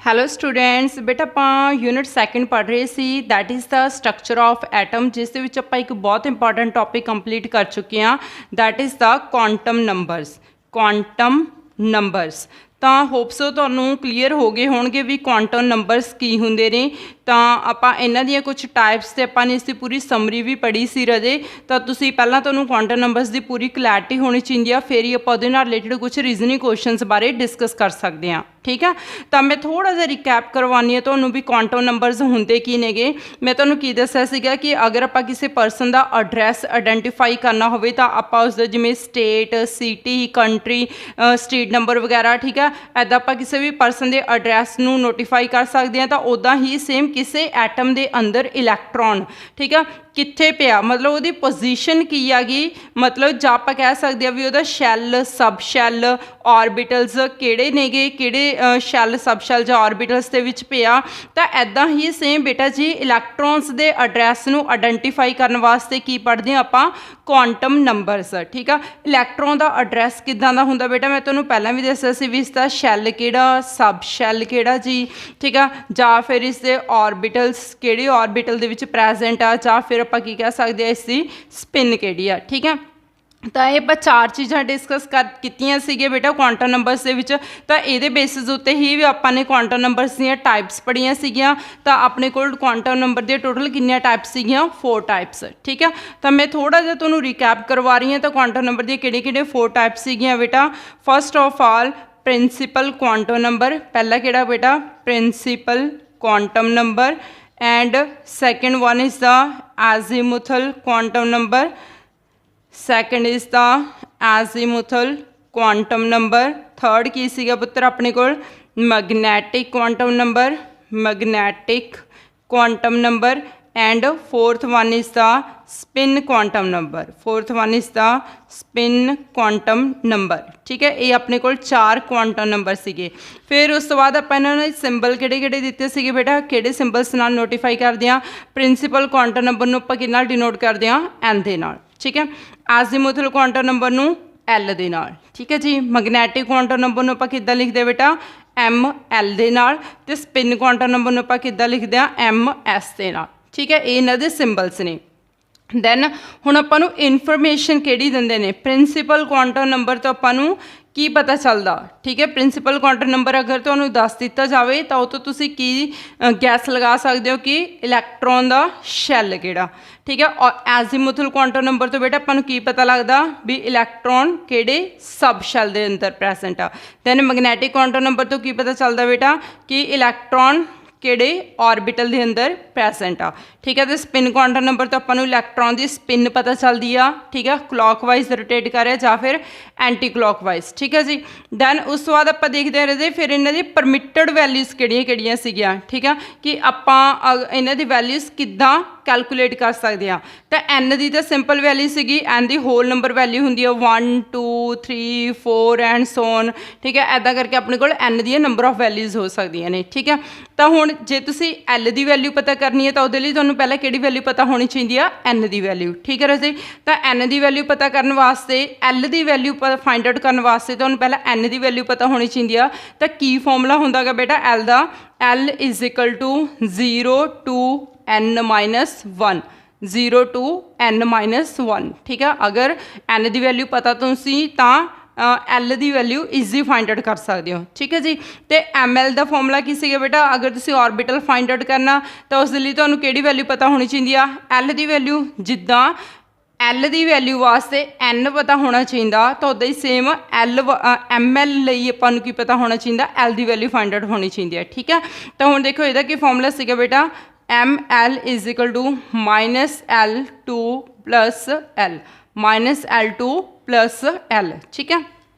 Hello students, ਬੇਟਾ ਆਪਾਂ unit second ਪੜ੍ਹ ਰਹੇ ਸੀ, that is the structure of atom, ਜਿਸ ਦੇ ਵਿੱਚ ਆਪਾਂ ਇੱਕ ਬਹੁਤ ਇੰਪੋਰਟੈਂਟ ਟੌਪਿਕ ਕੰਪਲੀਟ ਕਰ ਚੁੱਕੇ ਹਾਂ, that is the quantum numbers. Quantum numbers ਤਾਂ ਹੋਪਸੋ ਤੁਹਾਨੂੰ ਕਲੀਅਰ ਹੋ ਗਏ ਹੋਣਗੇ ਵੀ ਕੁਆਂਟਮ ਨੰਬਰਸ ਕੀ ਹੁੰਦੇ ਨੇ। ਤਾਂ ਆਪਾਂ ਇਹਨਾਂ ਦੀਆਂ ਕੁਝ ਟਾਈਪਸ ਤੇ ਆਪਾਂ ਨੇ ਇਸ ਦੀ ਪੂਰੀ ਸਮਰੀ ਵੀ ਪੜ੍ਹੀ ਸੀ ਰਜੇ। ਤਾਂ ਤੁਸੀਂ ਪਹਿਲਾਂ ਤੁਹਾਨੂੰ ਕੁਆਂਟਮ ਨੰਬਰਸ ਦੀ ਪੂਰੀ ਕਲੈਰਿਟੀ ਹੋਣੀ ਚਾਹੀਦੀ ਆ, ਫਿਰ ਹੀ ਆਪਾਂ ਉਹਦੇ ਨਾਲ ਰਿਲੇਟਡ ਕੁਝ ਰੀਜ਼ਨਿੰਗ ਕੁਐਸਚਨਸ ਬਾਰੇ ਡਿਸਕਸ ਕਰ ਸਕਦੇ ਹਾਂ। ਠੀਕ ਆ, ਤਾਂ ਮੈਂ ਥੋੜ੍ਹਾ ਜਿਹਾ ਰਿਕੈਪ ਕਰਵਾਉਣੀ ਹੈ ਤੁਹਾਨੂੰ ਵੀ ਕੁਆਂਟਮ ਨੰਬਰਸ ਹੁੰਦੇ ਕੀ ਨੇਗੇ। ਮੈਂ ਤੁਹਾਨੂੰ ਕੀ ਦੱਸਿਆ ਸੀਗਾ ਕਿ ਅਗਰ ਆਪਾਂ ਕਿਸੇ ਪਰਸਨ ਦਾ ਐਡਰੈਸ ਆਇਡੈਂਟੀਫਾਈ ਕਰਨਾ ਹੋਵੇ ਤਾਂ ਆਪਾਂ ਉਸਦਾ ਜਿਵੇਂ state, city, country, street number ਵਗੈਰਾ, ਠੀਕ ਆ, ਇੱਦਾਂ ਆਪਾਂ ਕਿਸੇ ਵੀ ਪਰਸਨ ਦੇ ਐਡਰੈਸ ਨੂੰ ਨੋਟੀਫਾਈ ਕਰ ਸਕਦੇ ਹਾਂ। ਤਾਂ ਉੱਦਾਂ ਹੀ ਸੇਮ ਕਿਸੇ ਐਟਮ ਦੇ ਅੰਦਰ ਇਲੈਕਟ੍ਰੋਨ, ਠੀਕ ਆ, ਕਿੱਥੇ ਪਿਆ, ਮਤਲਬ ਉਹਦੀ ਪੋਜੀਸ਼ਨ ਕੀ ਆ ਗਈ, ਮਤਲਬ ਜਾਂ ਆਪਾਂ ਕਹਿ ਸਕਦੇ ਹਾਂ ਵੀ ਉਹਦਾ ਸ਼ੈੱਲ, ਸਬ ਸ਼ੈੱਲ, ਆਰਬਿਟਲਸ ਕਿਹੜੇ ਨੇਗੇ, ਕਿਹੜੇ ਸ਼ੈੱਲ, ਸਬ ਸ਼ੈੱਲ ਜਾਂ ਆਰਬਿਟਲਸ ਦੇ ਵਿੱਚ ਪਿਆ। ਤਾਂ ਇੱਦਾਂ ਹੀ ਸੇਮ ਬੇਟਾ ਜੀ ਇਲੈਕਟ੍ਰੋਨਸ ਦੇ ਐਡਰੈਸ ਨੂੰ ਆਇਡੈਂਟੀਫਾਈ ਕਰਨ ਵਾਸਤੇ ਕੀ ਪੜ੍ਹਦੇ ਹਾਂ ਆਪਾਂ, ਕੁਆਂਟਮ ਨੰਬਰਸ। ਠੀਕ ਆ, ਇਲੈਕਟ੍ਰੋਨ ਦਾ ਐਡਰੈਸ ਕਿੱਦਾਂ ਦਾ ਹੁੰਦਾ ਬੇਟਾ, ਮੈਂ ਤੁਹਾਨੂੰ ਪਹਿਲਾਂ ਵੀ ਦੱਸਿਆ ਸੀ ਵੀ ਇਸਦਾ ਸ਼ੈੱਲ ਕਿਹੜਾ, ਸਬ ਸ਼ੈੱਲ ਕਿਹੜਾ ਜੀ, ਠੀਕ ਆ, ਜਾਂ ਫਿਰ ਇਸ ਦੇ ਆਰਬਿਟਲਸ ਕਿਹੜੇ ਆਰਬਿਟਲ ਦੇ ਵਿੱਚ ਪ੍ਰੈਜ਼ੈਂਟ ਆ, ਜਾਂ ਫਿਰ ਆਪਾਂ ਕੀ ਕਹਿ ਸਕਦੇ ਹਾਂ ਇਸ ਦੀ ਸਪਿਨ ਕਿਹੜੀ ਆ। ਠੀਕ ਹੈ, ਤਾਂ ਇਹ ਆਪਾਂ ਚਾਰ ਚੀਜ਼ਾਂ ਡਿਸਕਸ ਕੀਤੀਆਂ ਸੀਗੀਆਂ ਬੇਟਾ ਕੁਆਂਟਮ ਨੰਬਰਸ ਦੇ ਵਿੱਚ। ਤਾਂ ਇਹਦੇ ਬੇਸਿਸ ਉੱਤੇ ਹੀ ਵੀ ਆਪਾਂ ਨੇ ਕੁਆਂਟਮ ਨੰਬਰਸ ਦੀਆਂ ਟਾਈਪਸ ਪੜ੍ਹੀਆਂ ਸੀਗੀਆਂ। ਤਾਂ ਆਪਣੇ ਕੋਲ ਕੁਆਂਟਮ ਨੰਬਰ ਦੀਆਂ ਟੋਟਲ ਕਿੰਨੀਆਂ ਟਾਈਪਸ ਸੀਗੀਆਂ, 4 ਟਾਈਪਸ। ਠੀਕ ਹੈ, ਤਾਂ ਮੈਂ ਥੋੜ੍ਹਾ ਜਿਹਾ ਤੁਹਾਨੂੰ ਰੀਕੈਪ ਕਰਵਾ ਰਹੀ ਹਾਂ। ਤਾਂ ਕੁਆਂਟਮ ਨੰਬਰ ਦੀਆਂ ਕਿਹੜੇ 4 ਟਾਈਪਸ ਸੀਗੀਆਂ ਬੇਟਾ। First of all principal quantum number, ਪਹਿਲਾ ਕਿਹੜਾ ਬੇਟਾ, principal quantum number. and second one is the azimuthal quantum number, second is the azimuthal quantum number, third ਕੀ ਸੀਗਾ ਪੁੱਤਰ ਆਪਣੇ ਕੋਲ, magnetic quantum number, magnetic quantum number, and fourth one is the spin quantum number, fourth one is the spin quantum number। ठीक है, ये अपने कोल 4 quantum number ਸੀਗੇ। ਫਿਰ ਉਸ ਤੋਂ ਬਾਅਦ ਆਪਾਂ ਇਹਨਾਂ ਨੂੰ ਸਿੰਬਲ ਕਿਹੜੇ ਦਿੱਤੇ ਸੀਗੇ ਬੇਟਾ, ਕਿਹੜੇ ਸਿੰਬਲਸ ਨਾਲ ਨੋਟੀਫਾਈ ਕਰਦੇ ਹਾਂ। ਪ੍ਰਿੰਸੀਪਲ ਕੁਆਂਟਮ ਨੰਬਰ ਨੂੰ ਆਪਾਂ ਕਿਹਦੇ ਨਾਲ ਡਿਨੋਟ ਕਰਦੇ ਹਾਂ, ਐਨ ਦੇ ਨਾਲ। ਠੀਕ ਹੈ, ਐਜ਼ੀਮੂਥਲ ਕੁਆਂਟਮ ਨੰਬਰ ਨੂੰ ਐਲ ਦੇ ਨਾਲ। ਠੀਕ ਹੈ ਜੀ, ਮੈਗਨੈਟਿਕ ਕੁਆਂਟਮ ਨੰਬਰ ਨੂੰ ਆਪਾਂ ਕਿੱਦਾਂ ਲਿਖਦੇ ਬੇਟਾ, ਐਮ ਐਲ ਦੇ ਨਾਲ, ਤੇ ਸਪਿਨ ਕੁਆਂਟਮ ਨੰਬਰ ਨੂੰ ਆਪਾਂ ਕਿੱਦਾਂ ਲਿਖਦੇ ਹਾਂ, ਐਮ ਐਸ ਦੇ ਨਾਲ। ਠੀਕ ਹੈ, ਇਹ ਇਹਨਾਂ ਦੇ ਸਿੰਬਲਸ ਨੇ। ਦੈਨ ਹੁਣ ਆਪਾਂ ਨੂੰ ਇਨਫੋਰਮੇਸ਼ਨ ਕਿਹੜੀ ਦਿੰਦੇ ਨੇ, ਪ੍ਰਿੰਸੀਪਲ ਕੁਆਂਟਮ ਨੰਬਰ ਤੋਂ ਆਪਾਂ ਨੂੰ ਕੀ ਪਤਾ ਚੱਲਦਾ। ਠੀਕ ਹੈ, ਪ੍ਰਿੰਸੀਪਲ ਕੁਆਂਟਮ ਨੰਬਰ ਅਗਰ ਤੁਹਾਨੂੰ ਦੱਸ ਦਿੱਤਾ ਜਾਵੇ ਤਾਂ ਉਹ ਤੋਂ ਤੁਸੀਂ ਕੀ ਗੈਸ ਲਗਾ ਸਕਦੇ ਹੋ ਕਿ ਇਲੈਕਟ੍ਰੋਨ ਦਾ ਸ਼ੈੱਲ ਕਿਹੜਾ। ਠੀਕ ਹੈ, ਔਰ ਐਜ਼ੀਮੂਥਲ ਕੁਆਂਟਮ ਨੰਬਰ ਤੋਂ ਬੇਟਾ ਆਪਾਂ ਨੂੰ ਕੀ ਪਤਾ ਲੱਗਦਾ ਵੀ ਇਲੈਕਟ੍ਰੋਨ ਕਿਹੜੇ ਸਬ ਸ਼ੈੱਲ ਦੇ ਅੰਦਰ ਪ੍ਰੈਜ਼ੈਂਟ ਆ। ਦੈਨ ਮੈਗਨੈਟਿਕ ਕੁਆਂਟਮ ਨੰਬਰ ਤੋਂ ਕੀ ਪਤਾ ਚੱਲਦਾ ਬੇਟਾ ਕਿ ਇਲੈਕਟ੍ਰੋਨ ਕਿਹੜੇ ਆਰਬਿਟਲ ਦੇ ਅੰਦਰ ਪ੍ਰੈਜ਼ੈਂਟ ਆ। ਠੀਕ ਹੈ, ਤੇ ਸਪਿਨ ਕੁਆਂਟਮ ਨੰਬਰ ਤੋਂ ਆਪਾਂ ਨੂੰ ਇਲੈਕਟ੍ਰੋਨ ਦੀ ਸਪਿਨ ਪਤਾ ਚੱਲਦੀ ਆ। ਠੀਕ ਹੈ, ਕਲੌਕਵਾਈਜ਼ ਰੋਟੇਟ ਕਰ ਰਿਹਾ ਜਾਂ ਫਿਰ ਐਂਟੀ ਕਲੌਕਵਾਈਜ਼। ਠੀਕ ਹੈ ਜੀ, ਦੈਨ ਉਸ ਤੋਂ ਬਾਅਦ ਆਪਾਂ ਦੇਖਦੇ ਰਹੇ ਫਿਰ ਇਹਨਾਂ ਦੀ ਪਰਮਿਟਡ ਵੈਲਿਊਜ਼ ਕਿਹੜੀਆਂ ਸੀਗੀਆਂ। ਠੀਕ ਆ, ਕਿ ਆਪਾਂ ਇਹਨਾਂ ਦੀ ਵੈਲਿਊਜ਼ ਕਿੱਦਾਂ ਕੈਲਕੂਲੇਟ ਕਰ ਸਕਦੇ ਹਾਂ। ਤਾਂ ਐਨ ਦੀ ਤਾਂ ਸਿੰਪਲ ਵੈਲਿਊ ਸੀਗੀ, ਐਨ ਦੀ ਹੋਲ ਨੰਬਰ ਵੈਲਿਊ ਹੁੰਦੀ ਆ 1 2 3 4 ਐਂਡ ਸੋ ਔਨ। ਠੀਕ ਹੈ, ਇੱਦਾਂ ਕਰਕੇ ਆਪਣੇ ਕੋਲ ਐਨ ਦੀਆਂ ਨੰਬਰ ਆਫ ਵੈਲਿਊਜ਼ ਹੋ ਸਕਦੀਆਂ ਨੇ। ਠੀਕ ਹੈ, ਤਾਂ ਹੁਣ ਜੇ ਤੁਸੀਂ ਐਲ ਦੀ ਵੈਲਿਊ ਪਤਾ ਕਰਨੀ ਹੈ ਤਾਂ ਉਹਦੇ ਲਈ ਤੁਹਾਨੂੰ ਪਹਿਲਾਂ ਕਿਹੜੀ ਵੈਲਿਊ ਪਤਾ ਹੋਣੀ ਚਾਹੀਦੀ ਆ, ਐਨ ਦੀ ਵੈਲਿਊ। ਠੀਕ ਹੈ ਰਾਜੇ, ਤਾਂ ਐਨ ਦੀ ਵੈਲਿਊ ਪਤਾ ਕਰਨ ਵਾਸਤੇ, ਐਲ ਦੀ ਵੈਲਿਊ ਫਾਈਂਡ ਆਊਟ ਕਰਨ ਵਾਸਤੇ ਤੁਹਾਨੂੰ ਪਹਿਲਾਂ ਐਨ ਦੀ ਵੈਲਿਊ ਪਤਾ ਹੋਣੀ ਚਾਹੀਦੀ ਆ। ਤਾਂ ਕੀ ਫਾਰਮੂਲਾ ਹੁੰਦਾ ਗਾ ਬੇਟਾ ਐਲ ਦਾ, L is equal to 0 to n-1, 0 to n-1। ਠੀਕ ਆ, ਅਗਰ ਐਨ ਦੀ ਵੈਲਿਊ ਪਤਾ ਤੁਸੀਂ ਤਾਂ ਐਲ ਦੀ ਵੈਲਿਊ ਈਜ਼ੀ ਫਾਈਂਡ ਆਊਟ ਕਰ ਸਕਦੇ ਹੋ। ਠੀਕ ਹੈ ਜੀ, ਤੇ ਐਮ ਐਲ ਦਾ ਫਾਰਮੂਲਾ ਕੀ ਸੀਗਾ ਬੇਟਾ, ਅਗਰ ਤੁਸੀਂ ਆਰਬਿਟਲ ਫਾਈਂਡ ਆਊਟ ਕਰਨਾ ਤਾਂ ਉਸ ਦੇ ਲਈ ਤੁਹਾਨੂੰ ਕਿਹੜੀ ਵੈਲਿਊ ਪਤਾ ਹੋਣੀ ਚਾਹੀਦੀ ਆ, ਐਲ ਦੀ ਵੈਲਿਊ। ਜਿੱਦਾਂ ਐਲ ਦੀ ਵੈਲਿਊ ਵਾਸਤੇ ਐਨ ਪਤਾ ਹੋਣਾ ਚਾਹੀਦਾ ਤਾਂ ਉੱਦਾਂ ਹੀ ਸੇਮ ਐਮ ਐਲ ਲਈ ਆਪਾਂ ਨੂੰ ਕੀ ਪਤਾ ਹੋਣਾ ਚਾਹੀਦਾ, ਐਲ ਦੀ ਵੈਲਿਊ ਫਾਈਂਡ ਆਊਟ ਹੋਣੀ ਚਾਹੀਦੀ ਹੈ। ਠੀਕ ਹੈ, ਤਾਂ ਹੁਣ ਦੇਖੋ ਇਹਦਾ ਕੀ ਫਾਰਮੂਲਾ ਸੀਗਾ ਬੇਟਾ, M L is equal to -L2 + L, -L2 + L। ਠੀਕ ਹੈ,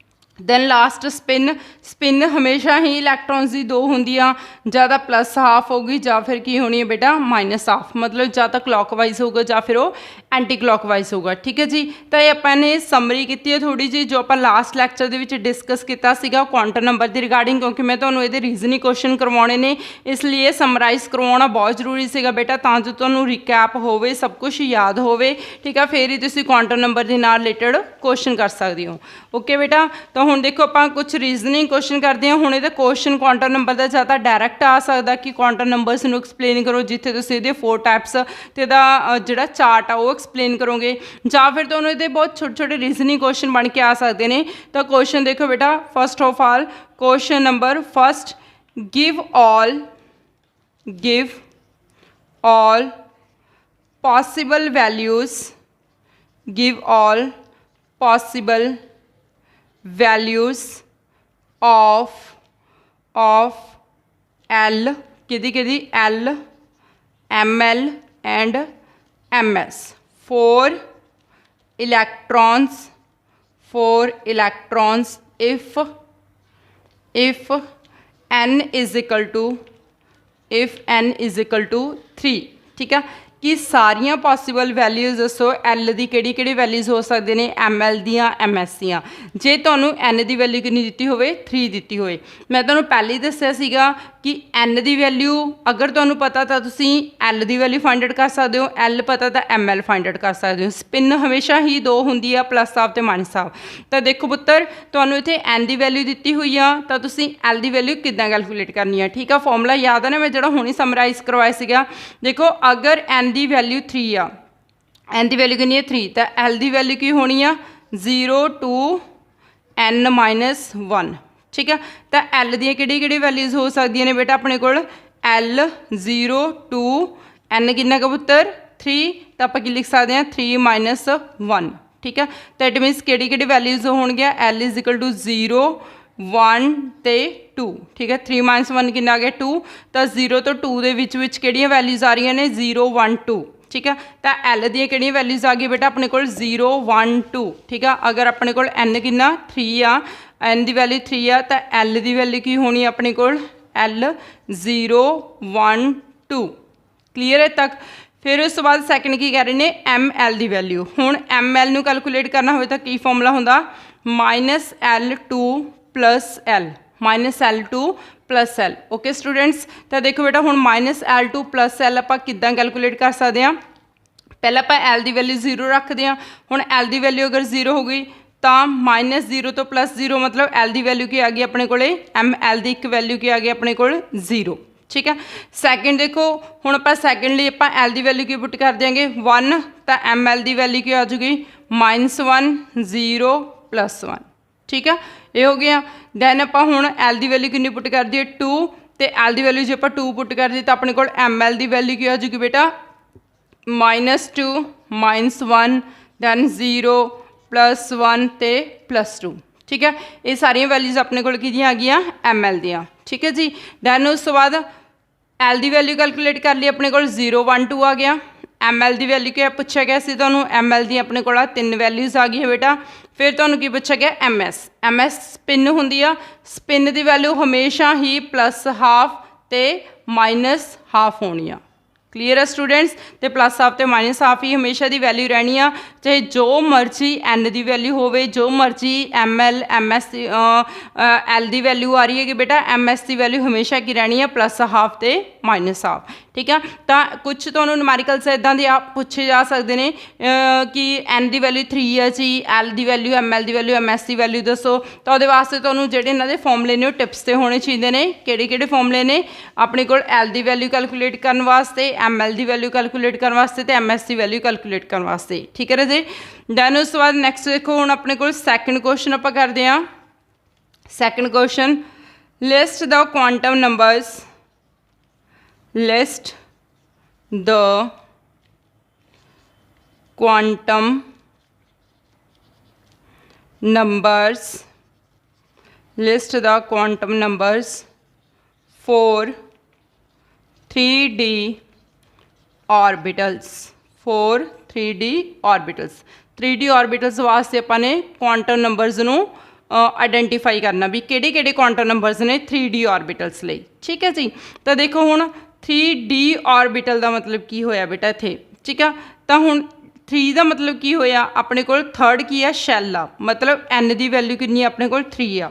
ਦੈਨ ਲਾਸਟ ਸਪਿਨ ਹਮੇਸ਼ਾ ਹੀ ਇਲੈਕਟ੍ਰੋਨਸ ਦੀ 2 ਹੁੰਦੀਆਂ, ਜਾਂ ਤਾਂ ਪਲੱਸ ਹਾਫ ਹੋਊਗੀ ਜਾਂ ਫਿਰ ਕੀ ਹੋਣੀ ਹੈ ਬੇਟਾ, ਮਾਈਨਸ ਹਾਫ, ਮਤਲਬ ਜਾਂ ਤਾਂ ਕਲੌਕਵਾਈਜ਼ ਹੋਊਗਾ ਜਾਂ ਫਿਰ ਉਹ ਐਂਟੀ ਕਲੌਕਵਾਈਜ਼ ਹੋਊਗਾ। ਠੀਕ ਹੈ ਜੀ, ਤਾਂ ਇਹ ਆਪਾਂ ਨੇ ਸਮਰੀ ਕੀਤੀ ਹੈ ਥੋੜ੍ਹੀ ਜਿਹੀ, ਜੋ ਆਪਾਂ ਲਾਸਟ ਲੈਕਚਰ ਦੇ ਵਿੱਚ ਡਿਸਕਸ ਕੀਤਾ ਸੀਗਾ ਕੁਆਂਟਮ ਨੰਬਰ ਦੀ ਰਿਗਾਰਡਿੰਗ, ਕਿਉਂਕਿ ਮੈਂ ਤੁਹਾਨੂੰ ਇਹਦੇ ਰੀਜ਼ਨਿੰਗ ਕੁਐਸਚਨ ਕਰਵਾਉਣੇ ਨੇ, ਇਸ ਲਈ ਇਹ ਸਮਰਾਈਜ਼ ਕਰਵਾਉਣਾ ਬਹੁਤ ਜ਼ਰੂਰੀ ਸੀਗਾ ਬੇਟਾ, ਤਾਂ ਜੋ ਤੁਹਾਨੂੰ ਰਿਕੈਪ ਹੋਵੇ, ਸਭ ਕੁਝ ਯਾਦ ਹੋਵੇ। ਠੀਕ ਆ, ਫਿਰ ਹੀ ਤੁਸੀਂ ਕੁਆਂਟਮ ਨੰਬਰ ਦੇ ਨਾਲ ਰਿਲੇਟਡ ਕੁਐਸਚਨ ਕਰ ਸਕਦੇ ਹੋ। ਓਕੇ ਬੇਟਾ, ਤਾਂ तो हुण देखो आपां कुछ रीजनिंग क्वेश्चन करते हैं। हुण इहदा क्वेश्चन क्वांटम नंबर का ज़्यादा डायरैक्ट आ सकदा कि क्वांटम नंबर्स नूं एक्सप्लेन करो, जिथे तुसीं इहदे 4 टाइप्स ते दा जिहड़ा चार्ट आ वो एक्सप्लेन करोगे, जां फिर तुहानूं इहदे बहुत छोटे छोटे रीजनिंग क्वेश्चन बन के आ सकते हैं। तो क्वेश्चन देखो बेटा, first of all question number first, give all possible values, give all possible values of L किदी L, ml and ms for electrons if n is equal to 3। ठीक है, कि सारियां पॉसीबल वैल्यूज़ दसो एल दी किहड़ी values हो सकते हैं, M L दियाँ M S दियाँ। जे तुहानूं एन की वैल्यू कितनी दिती होवे 3 दिती होए, मैं तुहानूं पहले ही दस्सिया सीगा कि एन की वैल्यू अगर तुहानूं पता तो तुसीं एल की वैल्यू फाइंड आउट कर सकते हो, एल पता तो एम एल फाइंड आउट कर सकते हो। स्पिन हमेशा ही 2 होंदी है, प्लस हाफ तो माइनस हाफ। तो देखो पुत्तर, तुहानूं इत्थे एन की वैल्यू दिती हुई आ, तो तुसीं एल की वैल्यू किद्दां कैलकुलेट करनी है। ठीक है, फॉर्मूला याद है ना, मैं जिहड़ा हुणे समराइज करवाया सीगा। देखो अगर एन की वैल्यू 3 आ, एन की वैल्यू कितनी है 3, तो एल की वैल्यू की होनी आ 0 to n-1। ठीक है, तो एल दी किहड़ी वैल्यूज़ हो सकदियां ने बेटा अपने कोल, एल 0 to n कितना का पुत्तर 3, तो आप लिख सकते हैं 3 - 1। ठीक है, तो इट मीनस किहड़ी वैल्यूज़ होणगियां, एल इज इक्वल टू 0 1 ते 2। ठीक है, 3 - 1 कितना आ गया 2, तो 0 तो 2 दे विच किहड़ियां वैल्यूज़ आ रही ने 0 1 2। ठीक है, तो एल दी किहड़ियां वैल्यूज़ आ गई बेटा अपने कोल 0 1 2। ठीक है, अगर अपने कोल एन कितना 3 आ, एन की वैल्यू 3 आ, तो एल की वैल्यू की होनी अपने कोल एल 0 1 2। क्लीयर है तक। फिर उस तो बाद सैकेंड की कह रहे हैं एम एल की वैल्यू। हुण एम एल नूं कैलकुलेट करना हो तो की फॉर्मूला हुंदा -L2 + L, -L2 + L। Okay students, तो देखो बेटा हुण -L2 + L आपां किद्दां कैलकुलेट कर सकते हैं। पहले आपां L की वैल्यू 0 रखते हैं। हुण L की वैल्यू अगर 0 हो गई तो -0 तो +0 मतलब L की वैल्यू की आ गई अपने कोले, एम एल की एक वैल्यू की आ गई अपने कोल 0। ठीक है, सैकेंड देखो हुण आपां सैकेंड लई आपां L की वैल्यू की पुट कर देंगे 1, तो एम एल की वैल्यू की आ जाएगी -1 0 + 1। ठीक है, ये हो गया। दैन आपां हुण एल की वैल्यू कितनी पुट कर दी 2, तो एल की वैल्यू जो आपां 2 पुट कर दी तो अपने कोल एम एल की वैल्यू की आ जाएगी बेटा -2 -1 दैन 0 +1 ते +2। ठीक है, ये सारिया वैल्यूज़ अपने कोल किहदियां आ गईयां एम एल दियां। ठीक है जी, दैन उस तो बाद एल की वैल्यू कैलकुलेट कर ली अपने कोल 0 1 2 आ गया। एम एल की वैल्यू क्या पूछा गया सी तुहानूं, एम एल दी अपने कोल 3 वैल्यूज़ आ गई है बेटा। फिर तुहानूं की पूछा गया एम एस स्पिन होंदी आ, स्पिन की वैल्यू हमेशा ही +हाफ ते -हाफ होनी आ। क्लीयर है स्टूडेंट्स, तो +हाफ तो -हाफ ही हमेशा की वैल्यू रहनी आ, चाहे जो मर्जी एन की वैल्यू होवे, जो मर्जी M L M S L की वैल्यू आ रही है कि बेटा एम एस की वैल्यू हमेशा की रहनी है +हाफ तो -हाफ। ठीक है, तो कुछ तो न्यूमेरिकल्स इदां दे पूछे जा सकते हैं कि एन की वैल्यू 3 है जी, एल की वैल्यू एम एल की वैल्यू एम एस की वैल्यू दसो। तो वो वास्ते तुहानूं जिहड़े इन्हां दे फॉर्मूले ने टिप्स तो होने चाहिए ने। किहड़े फॉर्मूले ने अपने कोल एल की वैल्यू कैलकुलेट करने वास्ते, एम एल की वैल्यू कैलकुलेट करने वास्ते ते एम एस की वैल्यू कैलकुलेट करने वास्ते। ठीक है जी, दैन उस बाद नैक्सट देखो हुण अपने कोल सैकेंड क्वेश्चन आपां करदे हां। Second question, list the quantum numbers, list the quantum numbers, list the quantum numbers for 3D orbitals, for 3D orbitals। 3D orbitals वास्ते अपने क्वांटम नंबर्स नूं आइडेंटिफाई करना भी किहड़े क्वांटम नंबर्स ने 3D ऑर्बिटल्स लिए। ठीक है जी, तो देखो हुण 3D ऑर्बिटल का मतलब की होया बेटा इत्थे। ठीक है, तो हुण 3 का मतलब की होया अपने कोल थर्ड की है शैल आ, मतलब एन की वैल्यू कितनी अपने कोल 3 आ।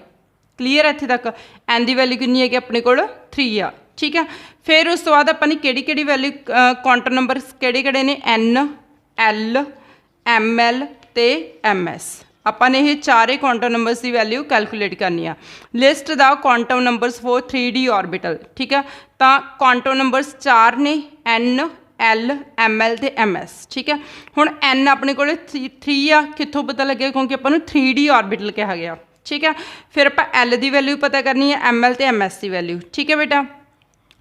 क्लीयर है इत्थे तक, एन की वैल्यू कितनी है कि अपने कोल 3 आ। ठीक है, फिर उस तो बाद अपनी किहड़ी वैल्यू क्वांटम नंबर किहड़े ने एन एल एम एल ते एम एस। ਆਪਾਂ ਨੇ ਇਹ ਚਾਰੇ ਕੁਆਂਟਮ ਨੰਬਰਸ ਦੀ ਵੈਲਿਊ ਕੈਲਕੂਲੇਟ ਕਰਨੀ ਆ। ਲਿਸਟ ਦਾ quantum numbers for 3D orbital, ठीक है। तो कुआंटम नंबरस 4 ने, N, L, ML ਤੇ MS, ठीक है। ਹੁਣ N ਆਪਣੇ ਕੋਲ 3 ਆ, ਕਿੱਥੋਂ ਪਤਾ ਲੱਗਿਆ ਕਿਉਂਕਿ ਆਪਾਂ ਨੂੰ 3D ऑर्बिटल ਕਿਹਾ ਗਿਆ, ठीक है। फिर ਆਪਾਂ L ਦੀ ਵੈਲਿਊ ਪਤਾ ਕਰਨੀ ਹੈ, ML ਤੇ MS ਦੀ ਵੈਲਿਊ, ठीक है बेटा।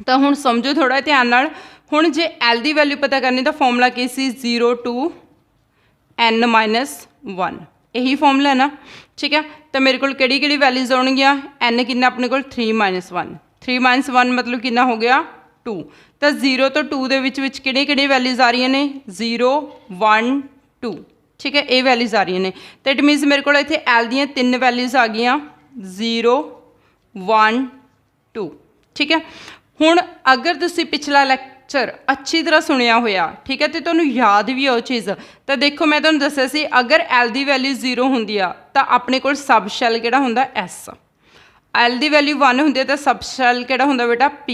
ਤਾਂ ਹੁਣ ਸਮਝੋ ਥੋੜਾ ਧਿਆਨ ਨਾਲ। ਹੁਣ ਜੇ L ਦੀ ਵੈਲਿਊ ਪਤਾ ਕਰਨੀ ਤਾਂ formula Ki C, 0 to N-1, यही फॉर्मूला है ना, ठीक है। तो मेरे को किहड़ी वैल्यूज़ आउणगियां, N कितना अपने को 3-1, 3-1 मतलब कितना हो गया 2। तो 0 तो 2 दे विच किहड़ी वैल्यूज़ आ रही ने, 0, 1, 2, ठीक है। ये वैल्यूज़ आ रही ने। तो इट मीनस मेरे को इत्थे L दियां 3 वैल्यूज़ आ गई, 0, 1, 2, ठीक है। हुण अगर तुसीं पिछला लेक्चर अच्छी तरह सुनिया होया, ठीक है, तो तुहानूं याद भी वो चीज़। तो देखो मैं तुहानूं दस्सिया सी अगर L दी वैल्यू 0 हुंदी आ तो अपने कोल सब शैल किहड़ा हुंदा S, L दी वैल्यू 1 हुंदी है तो सब शैल किहड़ा हुंदा बेटा P,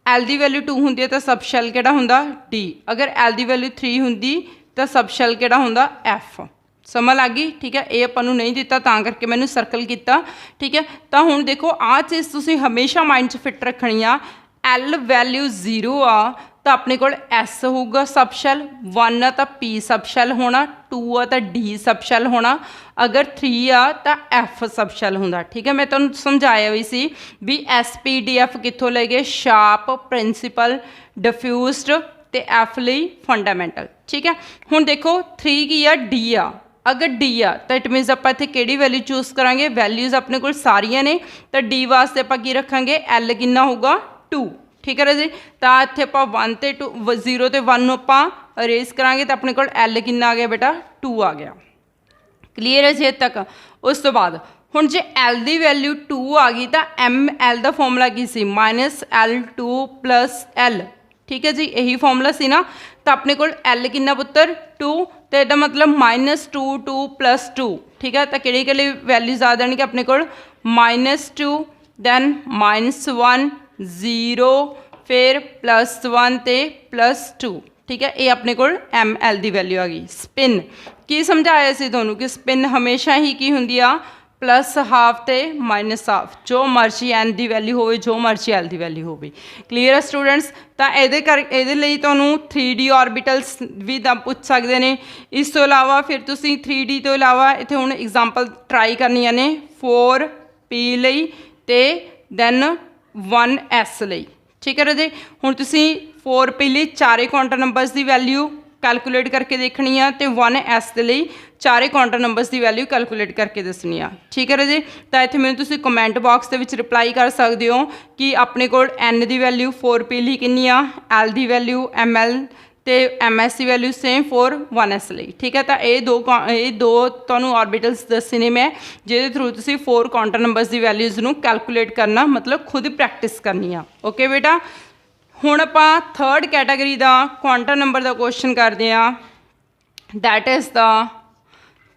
L दी वैल्यू 2 हुंदी है तो सब शैल किहड़ा हुंदा D, अगर L दी वैल्यू 3 हुंदी तो सब शैल किहड़ा हुंदा F। समझ लग गई, ठीक है। ये अपन नहीं दिता तां करके मैंने सर्कल किया, ठीक है। तो हुण देखो आ चीज़ तुसीं हमेशा माइंड च फिट रखनी आ। L वैल्यू 0 आ तो अपने को S होगा सब शैल, 1 आ तो P सब शैल होना, 2 आ तो D सब शैल होना, अगर 3 आ तो F सब शैल होंदा, ठीक है। मैं तुहानूं समझाया भी सी भी SPDF कित्थों ले गए, शार्प, प्रिंसीपल, डिफ्यूज्ड ते F लई फंडामेंटल, ठीक है। हुण देखो 3 की आ, D आ, अगर D आ तो इट मीनस आप इत्थे किहड़ी वैल्यू चूज करांगे, वैल्यूज़ अपने कोल सारियां ने तो D वास्ते आपां की रखांगे, L कितना होगा 2, ठीक है जी। तो इत्थे आपां 1 ते 2, 0 ते 1 नूं आपां अरेज करांगे तो अपने कोल L कितना आ गया बेटा 2 आ गया। क्लीयर है जी हद तक। उस तो बाद हुण जे L दी वैल्यू 2 आ गई तो ML दा फॉर्मूला की सी, -L2 + L, ठीक है जी, यही फॉर्मूला सी ना। तो अपने को L कितना पुत्र 2, तो यदा मतलब -2, 2 + 2, ठीक है। तो किहड़ी वैल्यूज़ आ जाएगी अपने को, -2, दैन -1, 0, फिर +1 ते +2, ठीक है। ये अपने को ML दी वैल्यू आ गई। स्पिन की समझाया सी तुहानूं कि स्पिन हमेशा ही की हुंदी आ, +½ ते -½ जो मर्जी N दी वैल्यू होवे, जो मर्जी L दी वैल्यू होवे। क्लीयर है स्टूडेंट्स। तो ये लई तुहानूं 3D ऑर्बिटल्स भी पूछ सकते हैं। इस तो इलावा फिर तुसीं 3D तो इलावा इत्थे हुण एग्जाम्पल ट्राई करनियां ने 4P लई ते दैन 1S लई, ठीक है जी। हुण तुसीं 4P लई चारे क्वांटम नंबर्स की वैल्यू कैलकुलेट करके देखनी है तो 1S के लिए चारे क्वांटम नंबर्स की वैल्यू कैलकुलेट करके दसनी है, ठीक है जी। तो इत्थे मैनूं तुसीं कमेंट बॉक्स के रिप्लाई कर सकते हो कि अपने को N की वैल्यू 4P लिए कितनी आ, L की वैल्यू ML तो MS की वैल्यू सेम 1S लिए, ठीक है। तो ये दो तुहानूं ऑर्बिटल्स दस्से ने मैं, जिहदे थ्रू तुसीं 4 क्वांटम नंबर्स की वैल्यूज़ नूं कैलकुलेट करना, मतलब खुद प्रैक्टिस करनी है। ओके बेटा। हुण आपां 3rd कैटेगरी का क्वांटम नंबर का क्वेश्चन करते हैं। That is the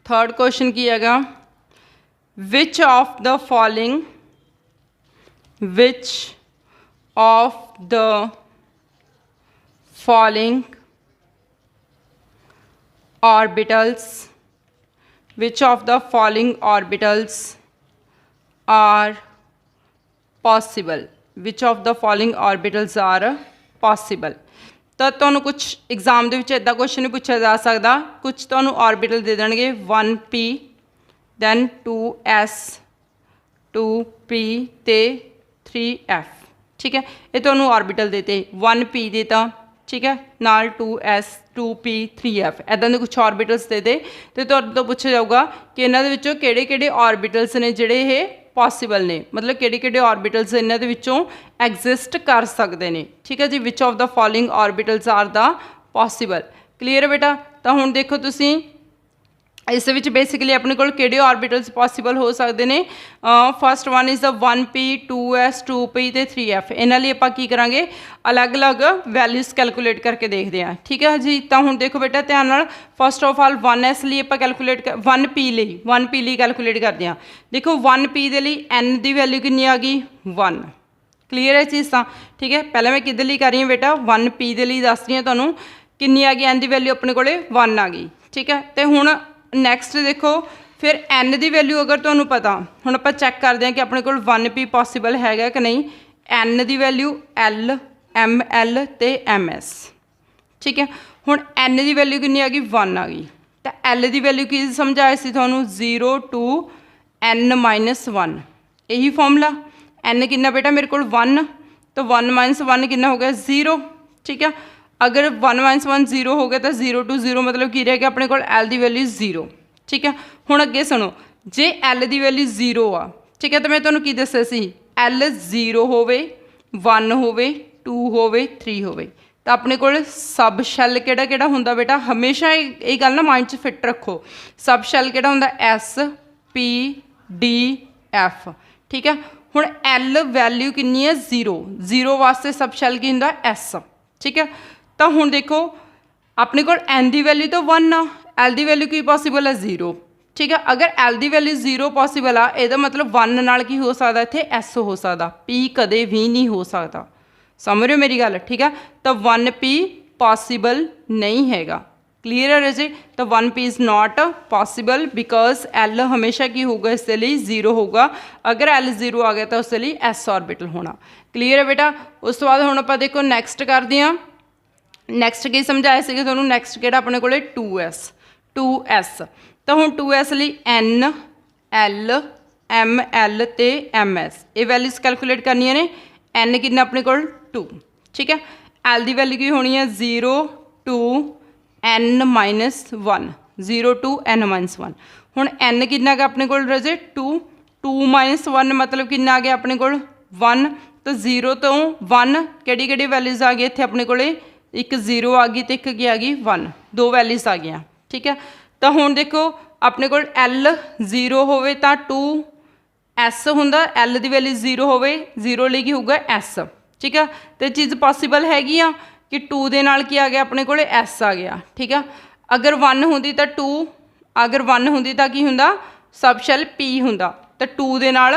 3rd question की हैगा, which of the following orbitals are possible, which of the following orbitals are possible. तो तुहानूं कुछ एग्जाम दे विच इदा क्वेश्चन नहीं पूछा जा सकता, कुछ तुहानूं ऑर्बिटल दे देणगे 1P, दैन 2S, 2P ते 3F, ठीक है। ये तुहानूं ऑर्बिटल देते 1P देता, ठीक है, नाल 2S, 2P, 3F इदां दे कुछ ऑर्बिटल्स दे दे तो तुहाडे तो पूछा जाऊगा कि इन्हां दे विचों किहड़े-किहड़े ऑर्बिटल्स ने जिहड़े ये पॉसिबल ने, मतलब किहड़े-किहड़े ऑर्बिटल्स इन्हां दे विचों एग्जिस्ट कर सकते हैं, ठीक है जी। Which of the following orbitals are the possible. Clear है बेटा। तो हुण देखो तुसीं इस विच बेसिकली अपने कोल किहड़े ऑर्बिटल्स पॉसिबल हो सकते हैं। First one is the 1P, 2S, 2P ते 3F। इन्हां लई आपां की करांगे, अलग अलग वैल्यूज़ कैलकुलेट करके देखते हैं, ठीक है जी। तो हुण देखो बेटा ध्यान नाल, फर्स्ट ऑफ ऑल 1S लिए आपां कैलकुलेट 1P लिए कैलकुलेट करते हैं। देखो 1P दे लई N की वैल्यू कितनी आ गई 1। क्लीयर है चीज़ तां, ठीक है। पहले मैं किहदे लई कर रही हूँ बेटा, 1P दे लई दस रही हूँ तुहानूं कितनी आ गई, N की वैल्यू अपने कोले 1 आ गई, ठीक है। तो हुण नैक्सट देखो फिर n की वैल्यू अगर तुहानूं पता, हुण आपां चैक करते हैं कि अपने कोल 1p पॉसीबल हैगा कि नहीं। n की वैल्यू l ml ते ms, ठीक है। हुण n की वैल्यू कितनी आ गई 1 आ गई, तो l की वैल्यू की समझाया सी तुहानूं 0 to n-1, यही फॉर्मूला। n कितना बेटा मेरे को 1, तो 1 - 1 कितना हो गया 0, ठीक है। अगर 1 - 1 0 हो गया तो 0 to 0 मतलब की रह गया अपने को l की वैल्यू 0, ठीक है। हुण अगे सुनो, जे l की वैल्यू 0 आ, ठीक है, तो मैं तुहानूं की दस्सिया सी l 0 होवे 1 होवे 2 होवे 3 होवे, तो अपने को सब शैल किहड़ा किहड़ा हुंदा बेटा, हमेशा ये गल ना माइंड च फिट रखो। सब शैल किहड़ा हुंदा S P D F, ठीक है। हुण L वैल्यू कितनी है 0, 0 वास्ते सब शैल की हुंदा S, ठीक है। तो हुण देखो अपने को n की वैल्यू तो 1 आ, l की वैल्यू की पॉसीबल है 0, ठीक है। अगर l की वैल्यू 0 पॉसीबल आ, ਇਹਦਾ मतलब 1 नाल की हो सकता इत्थे s हो सकता, p कदे भी नहीं हो सकता। समझ रहे हो मेरी गल, ठीक है। तो 1p पॉसीबल नहीं हैगा, क्लीयर है राजे। तो 1p is not possible because l हमेशा की होगा इसके लिए 0 होगा। अगर l 0 आ गया तो उसके लिए s ऑर्बिटल होना, क्लीयर है बेटा। उस तो बाद हुण आपां देखो नैक्सट करते हैं। नैक्सट की समझाया सीगा तुहानूं, नैक्सट किहड़ा अपने कोले 2s। तो हुण 2s लई n l ml ते ms ये वैल्यूज कैलकुलेट करनियां ने। n कितना अपने कोल 2, ठीक है। l की वैल्यू की होनी है 0 to n-1, 0 to n-1। हुण n कितना गा अपने कोल राजे 2, 2 - 1 मतलब कितना आ गया अपने कोल 1, तो 0 तो 1 किहड़ी किहड़ी वैल्यूज आ गई इत्थे अपने कोले, एक 0 आ गई तो एक की आ गई 1, 2 वैल्यूज आ गई, ठीक है। तो हुण देखो अपने कोल l 0 होवे तो 2s हुंदा, l की वैल्यू 0 होवे 0 लिए की होगा s, ठीक है। तो चीज़ पॉसीबल हैगी आ कि 2 दे नाल की आ गया अपने कोले s आ गया, ठीक है। अगर 1 हुंदी तो 2, अगर 1 हुंदी तो की हुंदा सब शैल p हुंदा, तो 2 दे नाल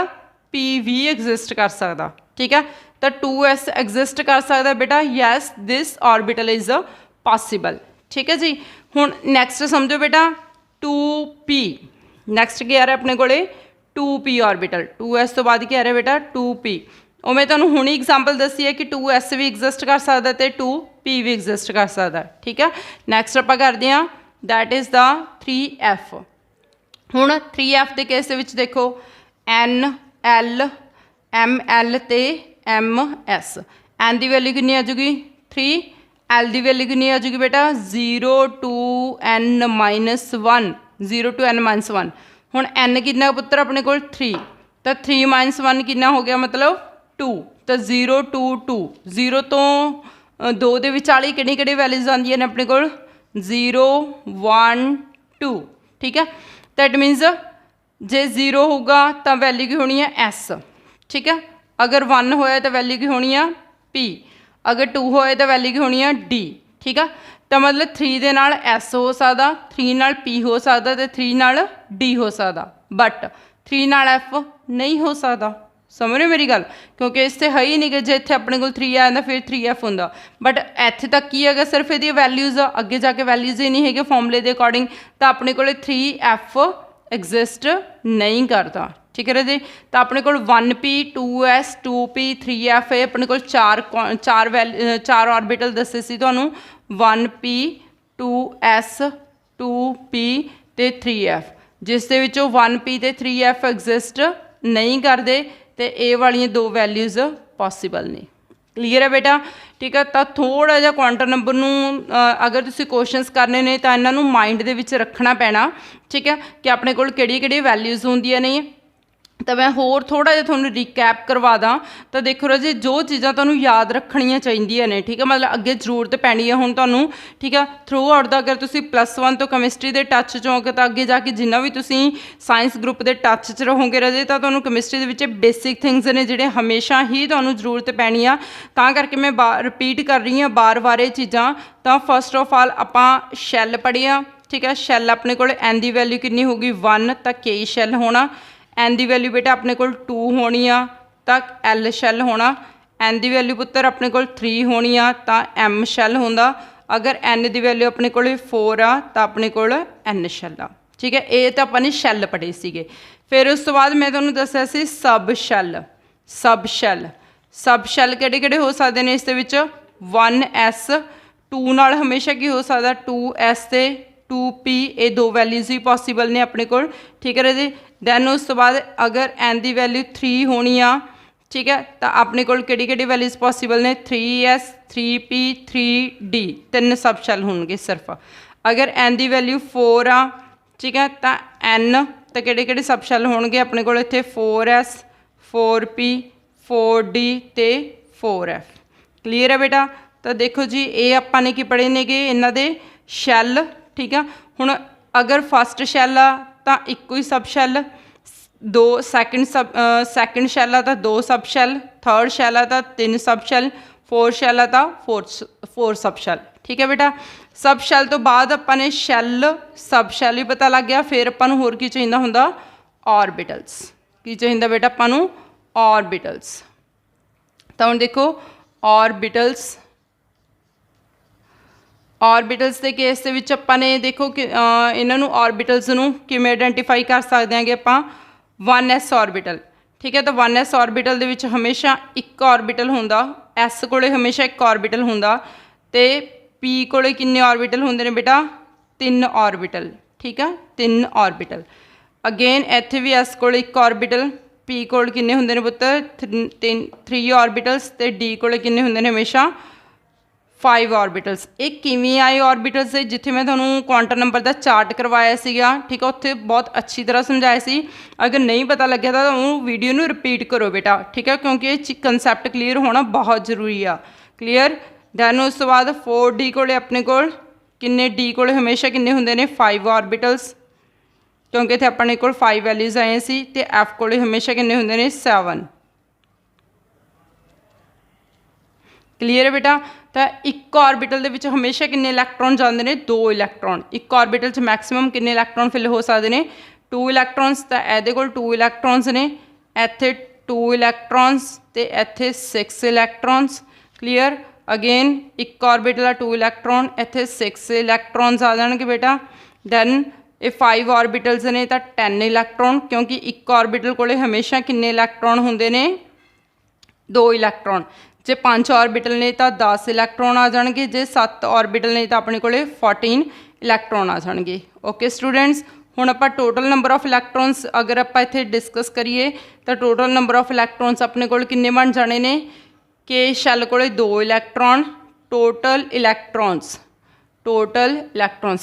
p भी एग्जिस्ट कर सकदा, ठीक है। तो 2s एग्जिस्ट कर सकता बेटा, yes this orbital is possible, ठीक है जी। हुण नैक्सट समझो बेटा 2p, नैक्सट क्या आ रहा है अपने कोले 2p ऑर्बिटल, 2s तो बाद क्या आ रहा है बेटा 2p। और मैं तुहानूं हुणी एग्जाम्पल दसी है कि 2s भी एग्जिस्ट कर सकता है तो 2p भी एग्जिस्ट कर सकता है, ठीक है। नैक्सट आपां करदे हां दैट इज़ द 3f। हुण 3f के केस विच देखो n l ml ते ms, n की वैल्यू कितनी आ जाएगी 3, l की वैल्यू कितनी आ जाएगी बेटा 0 to n-1, 0 to n-1। हुण n कितना पुत्र अपने को 3, तो 3 - 1 कितना हो गया मतलब 2, तो 0 to 2, 0 तो 2 के विचाले किहड़ी किहड़ी वैल्यूज आंदियां ने अपने को 0 1 2, ठीक है। तो इट मीनस जे 0 होगा तो वैल्यू की होनी है s, ठीक है। अगर 1 होया तो वैल्यू की होनी है p, अगर 2 होया तो वैल्यू की होनी है d, ठीक है। तो मतलब 3 दे नाल s हो सकता, 3 नाल p हो सकता, तो 3 नाल d हो सकता, बट 3 नाल f नहीं हो सकता। समझ रहे मेरी गल, क्योंकि इससे है ही नहीं कि जे इत्थे अपने को 3 आ जाता फिर 3f होंदा, बट इत्थे तक की है सिर्फ ये वैल्यूज, अगे जाके वैल्यूज ही नहीं है फॉर्मूले के अकॉर्डिंग, तो अपने को 3f एग्जिस्ट नहीं करता, ठीक है जी। तो अपने को 1p 2s 2p 3f है अपने को चार ऑर्बिटल दसे सी तुहानूं 1p 2s 2p ते 3f, जिस दे विचों 1p ते 3f एग्जिस्ट नहीं करते, तो ये वाली 2 वैल्यूज पॉसीबल ने, क्लीयर है बेटा, ठीक है। तो थोड़ा जिहा क्वांटम नंबर नूं अगर तुसीं क्वेश्चनस करने ने तो इन्हां नूं माइंड दे विच रखना पैना, ठीक है, कि अपने कोल किहड़ी-किहड़ी वैल्यूज होंदियां ने। तो मैं होर थोड़ा जिहा तुहानूं रिकैप करवा दां। तो देखो राजे जो चीज़ां तुहानूं याद रखणियां चाहीदियां ने, ठीक है, मतलब अगे जरूरत पैनी है हुण तुहानूं, ठीक है। थ्रू आउट दा अगर तुसीं +1 तो कैमिस्ट्री के टच चों तो अगे जाके जिन्ना भी तुसीं साइंस ग्रुप के टच च रहोगे राजे, तो तुहानूं कैमिस्ट्री दे विच बेसिक थिंग्स ने जिहड़े हमेशा ही तुहानूं जरूरत पैनी आ, तां करके मैं रिपीट कर रही हाँ बार बार ये चीज़ां। तो फस्ट ऑफ ऑल आपां शैल पढ़िया, ठीक है। शैल अपने कोल n की वैल्यू कितनी होगी 1, तो k शैल होना, n की वैल्यू बेटा अपने को 2 होनी आ तो l शैल होना, n की वैल्यू पुत्र अपने को 3 होनी आ तो m शैल होंदा, अगर n की वैल्यू अपने को 4 आ तो अपने को n शैल आ, ठीक है। ये तो अपन ने शैल पढ़े सीगे। फिर उस तो बाद मैं तुहानूं दस्सिया सी सब शैल। सब शैल, सब शैल किहड़े किहड़े हो सकते हैं इस दे विच 1s 2 नाल हमेशा की हो सकता 2s ते 2p, ये दो वैल्यूज़ ही पॉसीबल ने अपने कोल, ठीक है जी। दैन उस तो बाद अगर n की वैल्यू 3 होनी आ, ठीक है, तो अपने कोल किहड़ी वैल्यूज़ पॉसीबल ने 3s 3p 3d, 3 सब शैल होंगे सिर्फ। अगर n की वैल्यू 4 आ, ठीक है, तो n तो किहड़े सब शैल होंगे अपने कोल इत्थे 4s 4p 4d ते 4f। क्लीयर है बेटा। तो देखो जी ये आपां ने की पढ़े ने गे इन्हां दे शैल, ठीक है। हुण अगर फस्ट शैल आ तो इक्को ही सब शैल, दो सैकेंड शैल आ तो 2 सब शैल, थर्ड शैल आ तो 3 सब शैल, फोर्थ शैल आ तो 4 सब शैल, ठीक है बेटा। सब शैल तो बाद आपां ने शैल सब शैल भी पता लग गया। फिर आपां नूं होर की चाहीदा हुंदा ऑर्बिटल्स। की चाहीदा बेटा आपां नूं ऑर्बिटल्स। तो हुण देखो ऑर्बिटल्स, ऑर्बिटल्स के केस के विच आपां ने देखो कि इन्हां नूं ऑर्बिटल्स नूं किवें आइडेंटिफाई कर सकते हैं कि आपां 1s ऑर्बिटल, ठीक है। तो 1s ऑर्बिटल दे विच हमेशा एक ऑर्बिटल हुंदा, s कोले हमेशा एक ऑर्बिटल हुंदा ते p कोले किन्ने ऑर्बिटल हुंदे ने बेटा 3 ऑर्बिटल, ठीक है, 3 ऑर्बिटल। अगेन इत्थे भी s कोले एक ऑर्बिटल, p कोल किन्ने हुंदे ने पुत्त 3 ऑर्बिटल्स ते d कोले किन्ने हुंदे ने हमेशा 5 ऑर्बिटल्स। एक किवें आए ऑर्बिटल्स जिथे मैं तुहानूं क्वांटम नंबर का चार्ट करवाया सीगा, ठीक है, उत्थे बहुत अच्छी तरह समझाया सी। अगर नहीं पता लग्या तो उन्होंने वीडियो नूं रिपीट करो बेटा, ठीक है, क्योंकि ये कंसैप्ट क्लीयर होना बहुत जरूरी आ। क्लीयर। दैन उस तो बाद 4d कोले अपने कोल किन्ने, d कोले हमेशा किन्ने हुंदे ने 5 ऑर्बिटल्स, क्योंकि इत्थे अपने कोल 5 वैल्यूज़ आए सी। ते f कोले हमेशा किन्ने हुंदे ने 7। क्लीयर है बेटा। तो एक ऑर्बिटल दे विच हमेशा किन्ने इलैक्ट्रॉन जाते हैं 2 इलैक्ट्रॉन। एक ऑर्बिटल च मैक्सिमम किन्ने इलैक्ट्रॉन फिल हो सकते हैं 2 इलैक्ट्रॉन्स। तो ये कोल 2 इलैक्ट्रॉन्स ने, इत्थे 2 इलैक्ट्रॉन्स ते इत्थे 6 इलैक्ट्रॉन्स। क्लीयर। अगेन एक ऑर्बिटल 2 इलैक्ट्रॉन, इत्थे 6 इलैक्ट्रॉन्स आ जाएंगे बेटा। दैन ये 5 ऑर्बिटल्स ने तो 10 इलैक्ट्रॉन, क्योंकि एक ऑर्बिटल कोले हमेशा किन्ने इलैक्ट्रॉन होंदे ने 2 इलैक्ट्रॉन। जे 5 ऑर्बिटल ने तो 10 इलैक्ट्रॉन आ जाएंगे, जे 7 ऑर्बिटल ने तो अपने कोले 14 इलैक्ट्रॉन आ जाएंगे। ओके स्टूडेंट्स, हुण आपां टोटल नंबर ऑफ इलैक्ट्रॉन्स अगर आपां इत्थे डिस्कस करिए तो टोटल नंबर ऑफ इलैक्ट्रॉन्स अपने कोल किन्ने बन जाने ने कि शैल कोले 2 इलैक्ट्रॉन, टोटल इलैक्ट्रॉन्स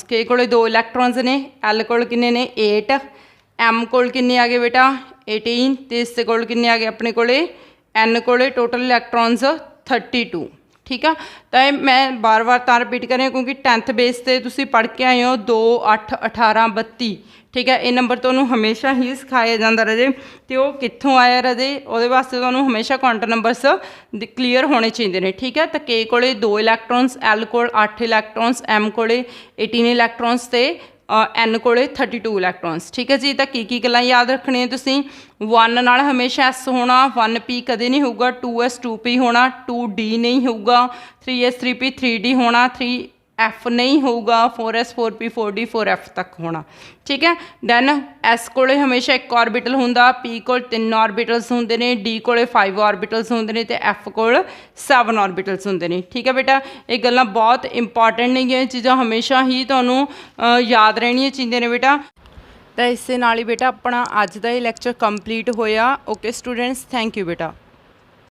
के कोले 2 इलैक्ट्रॉन्स ने, एल कोल किन्ने ने 8, एम कोल किन्ने आ गए बेटा 18, ते इस कोल किन्ने आ गए अपने कोले एन कोले टोटल इलैक्ट्रॉन्स 32। ठीक है। तो मैं बार बार तो रिपीट कर रही हूँ क्योंकि 10th बेस से तुसी पढ़ के आए हो 2 8 18 32। ठीक है, ये नंबर तो हमेशा ही सिखाया जाता रहे तो वो कितों आया रहे वो वास्ते तो हमेशा क्वांटम नंबरस क्लीयर होने चाहिए। ठीक है, तो के कोले 2 इलैक्ट्रॉन्स, एल कोल 8 इलैक्ट्रॉन्स, एम कोले 18 इलैक्ट्रॉन्स ते एन कोले 32 इलैक्ट्रॉन्स। ठीक है जी। तो की गल्लां याद रखनियां तुसीं, 1 नाल हमेशा एस होना, 1p कदे नहीं होगा, 2s 2p होना, 2d नहीं होगा, 3s 3p 3d होना, 3f नहीं होगा, 4s 4p 4d 4f तक होना। ठीक है। दैन एस कोले हमेशा एक ऑर्बिटल हुंदा, p कोल 3 ऑर्बिटल्स हुंदे ने, d कोले 5 ऑर्बिटल्स हुंदे ने, ते f कोल 7 ऑर्बिटल्स हुंदे ने। ठीक है बेटा, ये गल्लां बहुत इंपॉर्टेंट ने, ये चीज़ां हमेशा ही तुहानूं याद रहनियां चाहिए ने बेटा। तो इस नाल ही बेटा अपना अज का ही लैक्चर कंप्लीट होया। ओके स्टूडेंट्स, थैंक यू बेटा।